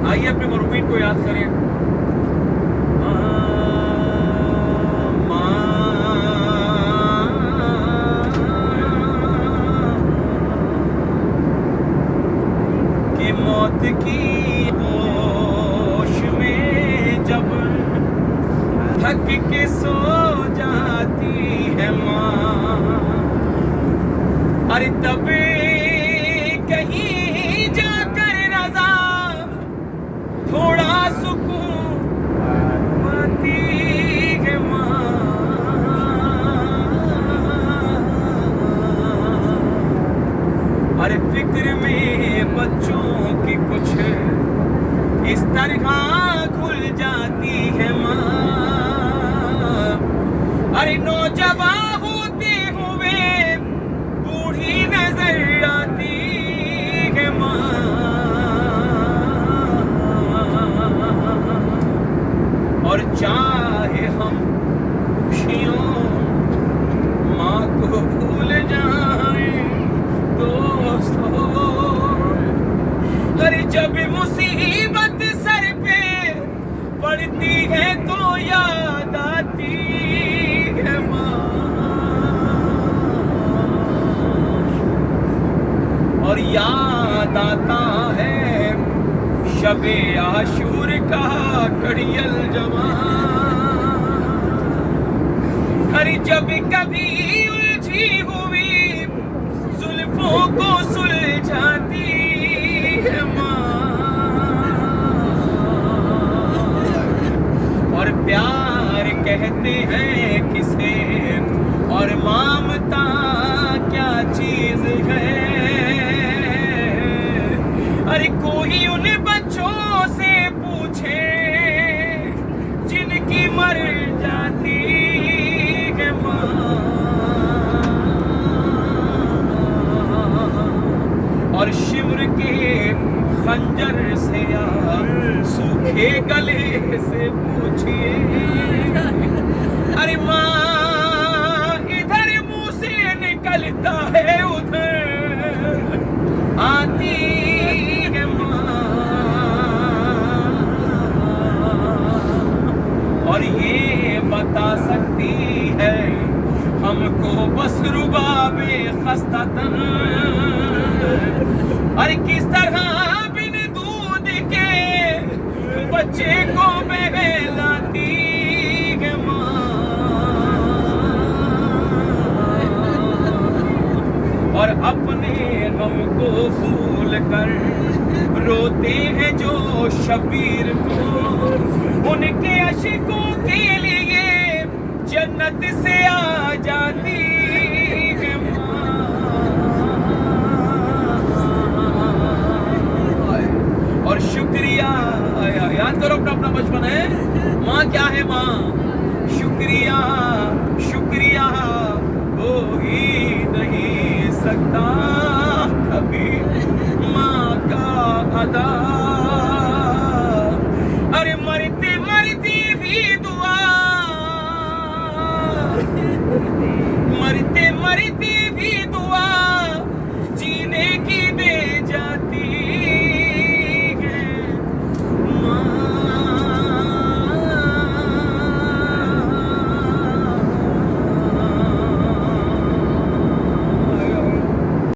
आइए अपने मरूमीन को याद करें। कि मौत की होश में जब थक के सो जाती है माँ, अरे तबे कहीं जाकर रज़ा थोड़ा सुकून पाती है माँ। अरे फिक्र में बच्चों की कुछ इस तरह खुल जाती है माँ। अरे नौजवान होते हुए बूढ़ी नजर आती है माँ। और चाहे हम खुशियों माँ को भूल जाएं दोस्तों, अरे जब मुसीबत सर पे पड़ती है तो याद आती है माँ। और याद आता है शबे आशूर का कड़ियल जवान, अरे जब कभी उलझी हुई जुल्फों को सुलझाती है माँ। और प्यार कहते हैं किसे और ममता क्या चीज है, अरे कोई उन बच्चों से पूछे जिनकी मर जाती है माँ। और शिमर के खंजर से या सूखे गले से पूछिए, अरे माँ इधर मुंह से निकलता है उधर आती है माँ। और ये बता सकती है हमको बस रुबाबे खस्तातन, अरे किस तरह बिन दूध के बच्चे को बहलाती है माँ। और अपने गम को भूल कर रोते हैं जो शबीर को, उनके अशिकों के लिए जन्नत से आ जाती है माँ। और शुक्रिया, याद करो अपना अपना बचपन है। माँ क्या है माँ? शुक्रिया